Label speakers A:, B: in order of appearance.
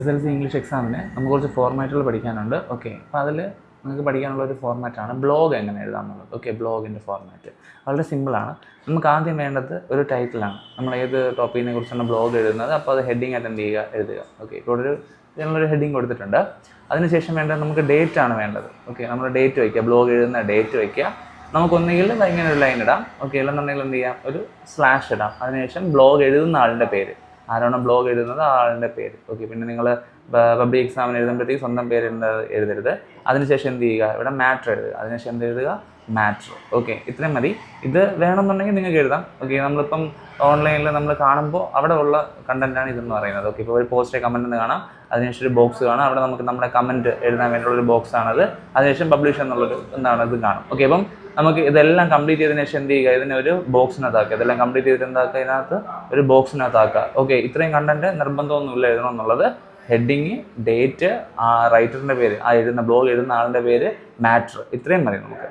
A: SSLC English എക്സാമിന് നമുക്ക് കുറച്ച് ഫോർമാറ്റുകൾ പഠിക്കാനുണ്ട്. ഓക്കെ, അപ്പോൾ അതിൽ നിങ്ങൾക്ക് പഠിക്കാനുള്ള ഒരു ഫോർമാറ്റാണ് ബ്ലോഗ് എങ്ങനെ എഴുതാമെന്നുള്ളത്. ഓക്കെ, ബ്ലോഗിൻ്റെ ഫോർമാറ്റ് വളരെ സിമ്പിളാണ്. നമുക്ക് ആദ്യം വേണ്ടത് ഒരു ടൈറ്റിലാണ്. നമ്മൾ ഏത് ടോപ്പിക്കിനെ കുറിച്ചാണ് ബ്ലോഗ് എഴുതുന്നത്, അപ്പോൾ അത് ഹെഡിങ് അറ്റൻഡ് ചെയ്യുക, എഴുതുക. ഓക്കെ, ഇപ്പോൾ ഇതിനുള്ളൊരു ഹെഡിങ് കൊടുത്തിട്ടുണ്ട്. അതിനുശേഷം വേണ്ടത് നമുക്ക് ഡേറ്റ് ആണ് വേണ്ടത്. ഓക്കെ, നമ്മൾ ഡേറ്റ് വയ്ക്കുക, ബ്ലോഗ് എഴുതുന്ന ഡേറ്റ് വയ്ക്കുക. നമുക്കൊന്നുകിൽ ഇങ്ങനെ ഒരു ലൈൻ ഇടാം. ഓക്കെ, അല്ലെന്നുണ്ടെങ്കിൽ എന്ത് ചെയ്യാം, ഒരു സ്ലാഷ് ഇടാം. അതിനുശേഷം ബ്ലോഗ് എഴുതുന്ന ആളുടെ പേര്, ആരാണോ ബ്ലോഗ് എഴുതുന്നത് ആ ആളുടെ പേര്. ഓക്കെ, പിന്നെ നിങ്ങൾ പബ്ലിക് എക്സാമിന് എഴുതുമ്പോഴത്തേക്ക് സ്വന്തം പേര് എഴുതരുത്. അതിനുശേഷം എന്ത് ചെയ്യുക, ഇവിടെ മാറ്റർ എഴുതുക. അതിനുശേഷം എന്ത് എഴുതുക, മാറ്റർ. ഓക്കെ, ഇത്രയും മതി. ഇത് വേണമെന്നുണ്ടെങ്കിൽ നിങ്ങൾക്ക് എഴുതാം. ഓക്കെ, നമ്മളിപ്പം ഓൺലൈനിൽ നമ്മൾ കാണുമ്പോൾ അവിടെ ഉള്ള കണ്ടൻറ്റാണ് ഇതെന്ന് പറയുന്നത്. ഓക്കെ, ഇപ്പോൾ ഒരു പോസ്റ്റ് കമൻറ്റ് എന്ന് കാണാം, അതിനുശേഷം ഒരു ബോക്സ് കാണാം, അവിടെ നമുക്ക് നമ്മുടെ കമൻറ്റ് എഴുതാൻ വേണ്ടിയുള്ളൊരു ബോക്സാണത്. അതിനുശേഷം പബ്ലിഷ് എന്നുള്ളൊരു ഇത് കാണും. ഓക്കെ, അപ്പം നമുക്ക് ഇതെല്ലാം കംപ്ലീറ്റ് ചെയ്തതിനു ശേഷം എന്ത് ചെയ്യുക, ഇതിനെ ഒരു ബോക്സിനകത്താക്കുക. ഇതെല്ലാം കംപ്ലീറ്റ് ചെയ്തിട്ട് എന്താക്കുക, ഇതിനകത്ത് ഒരു ബോക്സിനകത്താക്കുക. ഓക്കെ, ഇത്രയും കണ്ടന്റ് നിർബന്ധമൊന്നുമില്ല എഴുതണമെന്നുള്ളത്. ഹെഡിങ്, ഡേറ്റ്, ആ റൈറ്ററിൻ്റെ പേര്, ആ എഴുതുന്ന ബ്ലോഗ് എഴുതുന്ന ആളുടെ പേര്, മാറ്റർ, ഇത്രയും മതി നമുക്ക്.